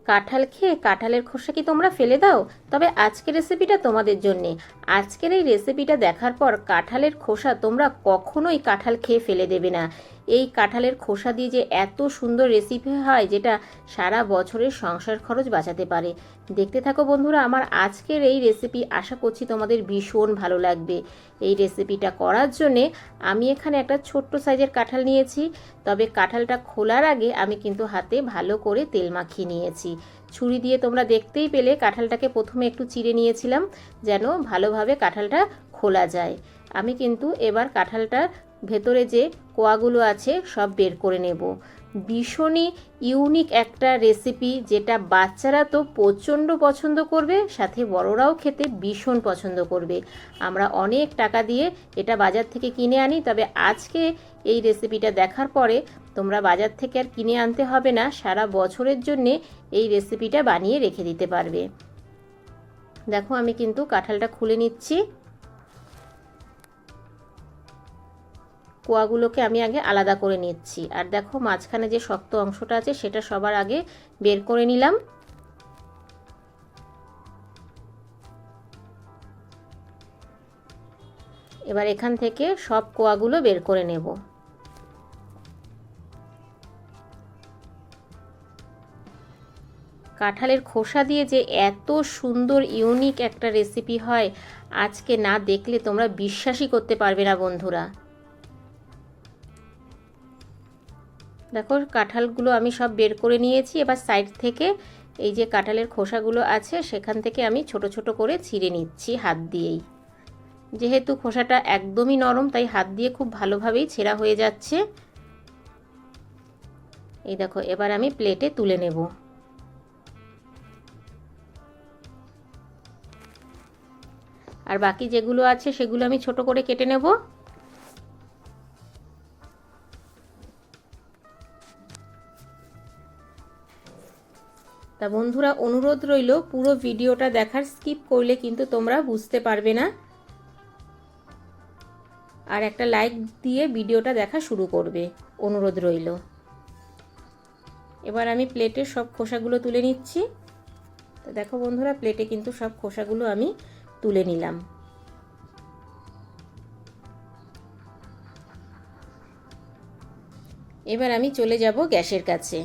কাঁঠাল খেয়ে কাঁঠালের খোসা কি তোমরা ফেলে দাও? তবে আজকের রেসিপিটা তোমাদের জন্যে। আজকের এই রেসিপিটা দেখার পর কাঁঠালের খোসা তোমরা কখনোই কাঁঠাল খেয়ে ফেলে দেবে না। এই কাঁঠালের খোসা দিয়ে যে এত সুন্দর রেসিপি হয় যেটা সারা বছরের সংসার খরচ বাঁচাতে পারে। দেখতে থাকো বন্ধুরা আমার আজকের এই রেসিপি, আশা করছি তোমাদের ভীষণ ভালো লাগবে। এই রেসিপিটা করার জন্যে আমি এখানে একটা ছোট্ট সাইজের কাঁঠাল নিয়েছি। তবে কাঁঠালটা খোলার আগে আমি কিন্তু হাতে ভালো করে তেল মাখিয়ে নিয়েছি। ছুরি দিয়ে তোমরা দেখতেই পেলে কাঁঠালটাকে প্রথমে একটু চিড়ে নিয়েছিলাম যেন ভালোভাবে কাঁঠালটা খোলা যায়। আমি কিন্তু এবার কাঁঠালটার ভেতরে যে কোয়াগুলো আছে সব বের করে নেব। ভীষণই ইউনিক একটা রেসিপি, যেটা বাচ্চারা তো প্রচণ্ড পছন্দ করবে, সাথে বড়রাও খেতে ভীষণ পছন্দ করবে। আমরা অনেক টাকা দিয়ে এটা বাজার থেকে কিনে আনি, তবে আজকে এই রেসিপিটা দেখার পরে তোমরা বাজার থেকে আর কিনে আনতে হবে না, সারা বছরের জন্যে এই রেসিপিটা বানিয়ে রেখে দিতে পারবে। দেখো আমি কিন্তু কাঁঠালটা খুলে নিচ্ছি। কোয়াগুলোকে আমি আগে আলাদা করে নিচ্ছি, আর দেখো মাঝখানে যে শক্ত অংশটা আছে সেটা সবার আগে বের করে নিলাম। এবার এখান থেকে সব কোয়াগুলো বের করে নেব। কাঁঠালের খোসা দিয়ে যে এত সুন্দর ইউনিক একটা রেসিপি হয়, আজকে না দেখলে তোমরা বিশ্বাসই করতে পারবে না বন্ধুরা। দেখো কাঁঠালগুলো আমি সব বের করে নিয়েছি। এবার সাইড থেকে এই যে কাঁঠালের খোসাগুলো আছে সেখান থেকে আমি ছোট ছোট করে ছিঁড়ে নিচ্ছি হাত দিয়েই। যেহেতু খোসাটা একদমই নরম তাই হাত দিয়ে খুব ভালোভাবেই ছেঁড়া হয়ে যাচ্ছে। এই দেখো এবার আমি প্লেটে তুলে নেব। আর বাকি যেগুলো আছে সেগুলো আমি ছোট করে কেটে নেব। তা বন্ধুরা অনুরোধ রইল পুরো ভিডিওটা দেখার, স্কিপ করলে কিন্তু তোমরা বুঝতে পারবে না। আর একটা লাইক দিয়ে ভিডিওটা দেখা শুরু করবে, অনুরোধ রইল। এবার আমি প্লেটের সব খোসাগুলো তুলে নিচ্ছি। তো দেখো বন্ধুরা প্লেটে কিন্তু সব খোসাগুলো আমি তুলে নিলাম। এবার আমি চলে যাব গ্যাসের কাছে।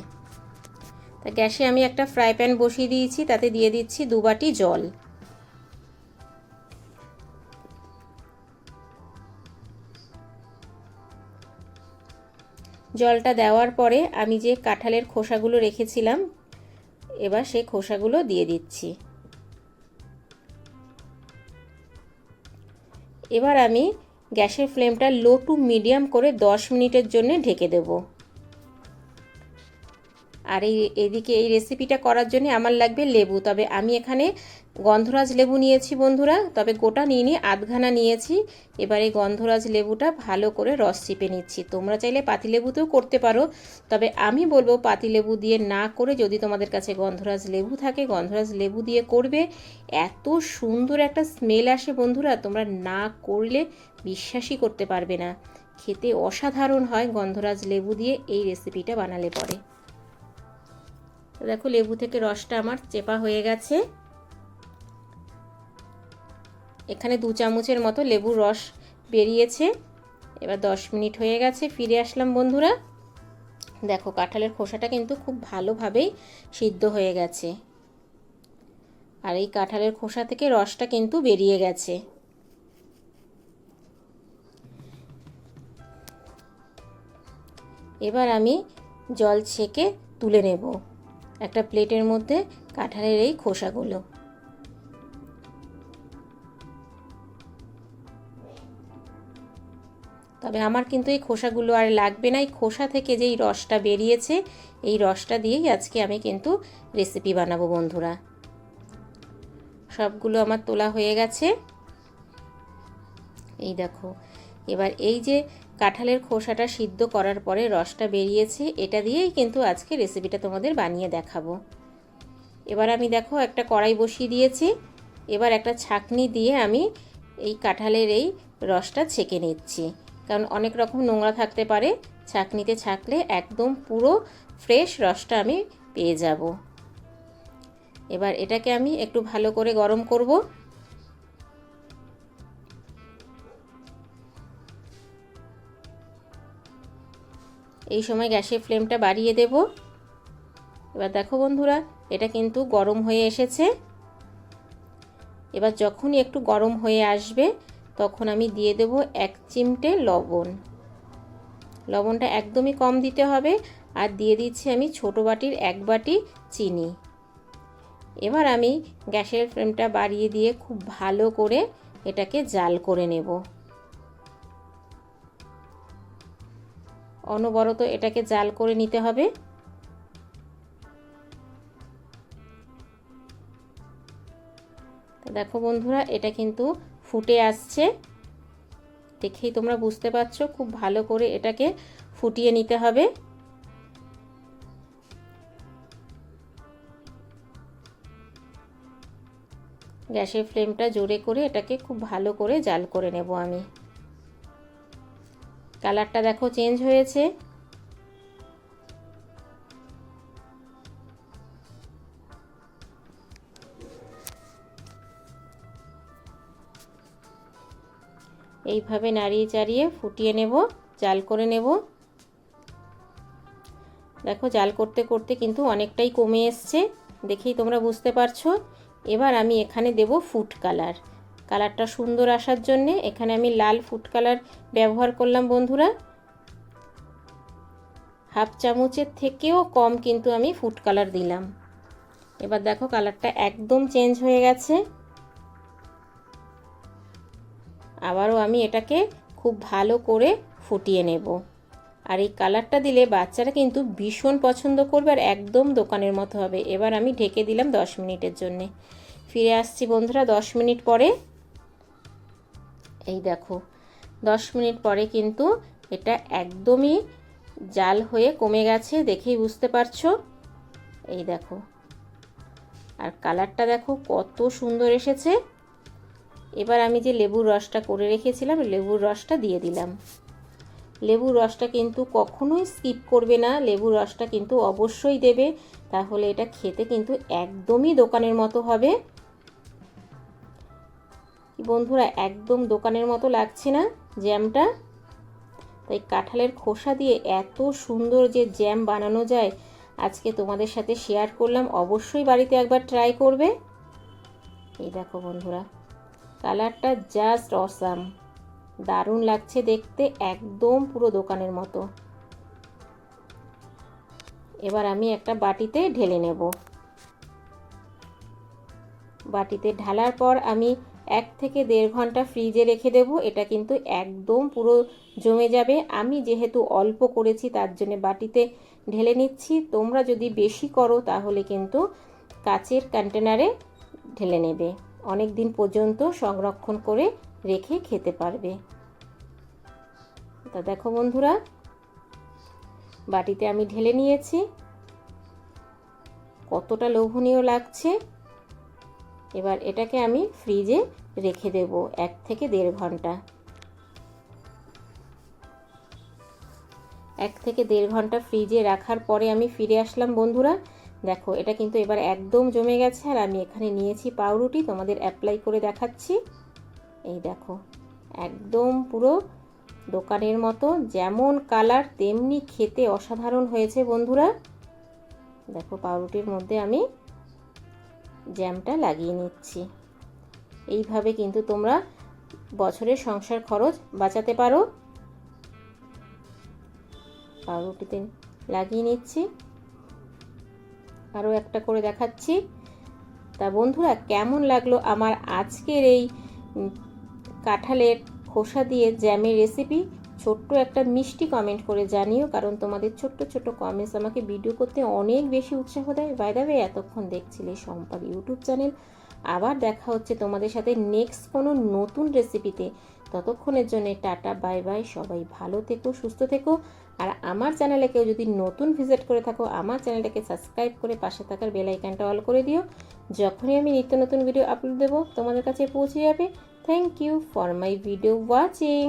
তা গ্যাসে আমি একটা ফ্রাই প্যান বসিয়ে দিয়েছি, তাতে দিয়ে দিচ্ছি 2 বাটি জল। জলটা দেওয়ার পরে আমি যে কাঁঠালের খোসাগুলো রেখেছিলাম এবার সেই খোসাগুলো দিয়ে দিচ্ছি। এবার আমি গ্যাসের ফ্লেমটা লো টু মিডিয়াম করে 10 মিনিটের জন্য ঢেকে দেব। আর এদিকে এই রেসিপিটা করার জন্য আমার লাগবে লেবু। তবে আমি এখানে গন্ধরাজ লেবু নিয়েছি বন্ধুরা, তবে গোটা নিইনি, আধখানা নিয়েছি। এবার এই গন্ধরাজ লেবুটা ভালো করে রস চিপে নিচ্ছি। তোমরা চাইলে পাতিলেবুতেও করতে পারো, তবে আমি বলবো পাতিলেবু দিয়ে না করে যদি তোমাদের কাছে গন্ধরাজ লেবু থাকে গন্ধরাজ লেবু দিয়ে করবে। এত সুন্দর একটা স্মেল আসে বন্ধুরা, তোমরা না করলে বিশ্বাসই করতে পারবে না। খেতে অসাধারণ হয় গন্ধরাজ লেবু দিয়ে এই রেসিপিটা বানালে পরে। দেখো লেবু থেকে রসটা আমার চেপা হয়ে গেছে। এখানে 2 চামচের মতো লেবুর রস বেরিয়েছে। এবার 10 মিনিট হয়ে গেছে, ফিরে আসলাম বন্ধুরা। দেখো কাঁঠালের খোসাটা কিন্তু খুব ভালোভাবেই সিদ্ধ হয়ে গেছে, আর এই কাঁঠালের খোসা থেকে রসটা কিন্তু বেরিয়ে গেছে। এবার আমি জল ছেঁকে তুলে নেব একটা প্লেটের মধ্যে কাঁঠালের এই খোসাগুলো। তবে আমার কিন্তু এই খোসাগুলো আর লাগবে না। এই খোসা থেকে যেই রসটা বেরিয়েছে এই রসটা দিয়েই আজকে আমি কিন্তু রেসিপি বানাবো বন্ধুরা। সবগুলো আমার তোলা হয়ে গেছে। এই দেখো এবার এই যে কাঁঠালের খোসাটা সিদ্ধ করার পরে রসটা বেরিয়েছে, এটা দিয়েই কিন্তু আজকে রেসিপিটা তোমাদের বানিয়ে দেখাবো। এবার আমি দেখো একটা কড়াই বসিয়ে দিয়েছি। এবার একটা ছাঁকনি দিয়ে আমি এই কাঁঠালের এই রসটা ছেঁকে নিচ্ছি, কারণ অনেক রকম নোংরা থাকতে পারে। ছাঁকনিতে ছাঁকলে একদম পুরো ফ্রেশ রসটা আমি পেয়ে যাব। এবার এটাকে আমি একটু ভালো করে গরম করব। এই সময় গ্যাসের ফ্লেমটা বাড়িয়ে দেব। এবার দেখো বন্ধুরা, এটা কিন্তু গরম হয়ে এসেছে। এবার যখনই একটু গরম হয়ে আসবে তখন আমি দিয়ে দেব 1 চিমটে লবণ। লবণটা একদমই কম দিতে হবে। আর দিয়ে দিচ্ছি আমি ছোট বাটির 1 বাটি চিনি। এবার আমি গ্যাসের ফ্লেমটা বাড়িয়ে দিয়ে খুব ভালো করে এটাকে জাল করে নেব। অনবরত এটাকে জাল করে নিতে হবে। তো দেখো বন্ধুরা, এটা কিন্তু ফুটে আসছে, দেখেই তোমরা বুঝতে পারছো। খুব ভালো করে এটাকে ফুটিয়ে নিতে হবে। গ্যাসের ফ্লেমটা জোরে করে এটাকে খুব ভালো করে জাল করে নেব আমি। কালারটা দেখো চেঞ্জ হয়েছে। এইভাবে নাড়িয়ে চাড়িয়ে ফুটিয়ে নেব, জাল করে নেব। দেখো জাল করতে করতে কিন্তু অনেকটাই কমে এসছে, দেখেই তোমরা বুঝতে পারছো। এবার আমি এখানে দেব ফুড কালার। কালারটা সুন্দর আসার জন্য এখানে আমি লাল ফুড কালার ব্যবহার করলাম বন্ধুরা। 1/2 চামচের থেকেও কম কিন্তু আমি ফুড কালার দিলাম। এবার দেখো কালারটা একদম চেঞ্জ হয়ে গেছে। আবারও আমি এটাকে খুব ভালো করে ফুটিয়ে নেব। আর এই কালারটা দিলে বাচ্চারা কিন্তু ভীষণ পছন্দ করবে আর একদম দোকানের মতো হবে। এবার আমি ঢেকে দিলাম 10 মিনিটের জন্য। ফিরে আসছি বন্ধুরা 10 মিনিট পরে। এই দেখো 10 মিনিট পরে কিন্তু এটা একদমই জাল হয়ে কমে গেছে, দেখেই বুঝতে পারছো। এই দেখো, আর কালারটা দেখো কত সুন্দর এসেছে। এবার আমি যে লেবুর রসটা করে রেখেছিলাম, লেবুর রসটা দিয়ে দিলাম। লেবুর রসটা কিন্তু কখনোই স্কিপ করবে না, লেবুর রসটা কিন্তু অবশ্যই দেবে, তাহলে এটা খেতে কিন্তু একদমই দোকানের মতো হবে। বন্ধুরা, একদম দোকানের মতো লাগছে না জ্যামটা? তাই কাঁঠালের খোসা দিয়ে এত সুন্দর যে জ্যাম বানানো যায় আজকে তোমাদের সাথে শেয়ার করলাম। অবশ্যই বাড়িতে একবার ট্রাই করবে। এই দেখো বন্ধুরা, কালারটা জাস্ট অসাম, দারুণ লাগছে দেখতে, একদম পুরো দোকানের মতো। এবার আমি একটা বাটিতে ঢেলে নেব। বাটিতে ঢালার পর আমি 1 থেকে 1.5 ঘন্টা ফ্রিজে রেখে দেব। এটা কিন্তু একদম পুরো জমে যাবে। আমি যেহেতু অল্প করেছি তার জন্য বাটিতে ঢেলে নিচ্ছি। তোমরা যদি বেশি করো তাহলে কিন্তু কাচের কন্টেনারে ঢেলে নেবে, অনেক দিন পর্যন্ত সংরক্ষণ করে রেখে খেতে পারবে। তা দেখো বন্ধুরা, বাটিতে আমি ঢেলে নিয়েছি। কতটা লোভনীয় লাগছে। এবার এটাকে আমি ফ্রিজে রেখে দেব 1 থেকে 1.5 ঘন্টা। 1 থেকে 1.5 ঘন্টা ফ্রিজে রাখার পরে আমি ফিরে আসলাম বন্ধুরা। দেখো এটা কিন্তু এবার একদম জমে গেছে। আর আমি এখানে নিয়েছি পাউরুটি, তোমাদের অ্যাপ্লাই করে দেখাচ্ছি। এই দেখো একদম পুরো দোকানের মতো, যেমন কালার তেমনি খেতে অসাধারণ হয়েছে বন্ধুরা। দেখো পাউরুটির মধ্যে আমি জ্যামটা লাগিয়ে নিচ্ছি। এইভাবে কিন্তু তোমরা বছরের সংসার খরচ বাঁচাতে পারো। পাউরুটিতে লাগিয়ে নিচ্ছি, আরও একটা করে দেখাচ্ছি। তা বন্ধুরা, কেমন লাগলো আমার আজকের এই কাঁঠালের খোসা দিয়ে জ্যামের রেসিপি? ছোট্ট একটা মিষ্টি কমেন্ট করে জানিও, কারণ তোমাদের ছোট্ট ছোট্ট কমেন্টস আমাকে ভিডিও করতে অনেক বেশি উৎসাহ দেয়। বাই দ্য ওয়ে, এতক্ষণ দেখছিলে শম্পার ইউটিউব চ্যানেল। আবার দেখা হচ্ছে তোমাদের সাথে নেক্সট কোনো নতুন রেসিপিতে। ততক্ষণের জন্য টাটা, বাই বাই। সবাই ভালো থেকো, সুস্থ থেকো। আর আমার চ্যানেলে কেউ যদি নতুন ভিজিট করে থাকো, আমার চ্যানেলটাকে সাবস্ক্রাইব করে পাশে থাকার বেল আইকনটা অল করে দিও। যখনই আমি নিত্য নতুন ভিডিও আপলোড দেবো তোমাদের কাছে পৌঁছে যাবে। Thank you for my video watching.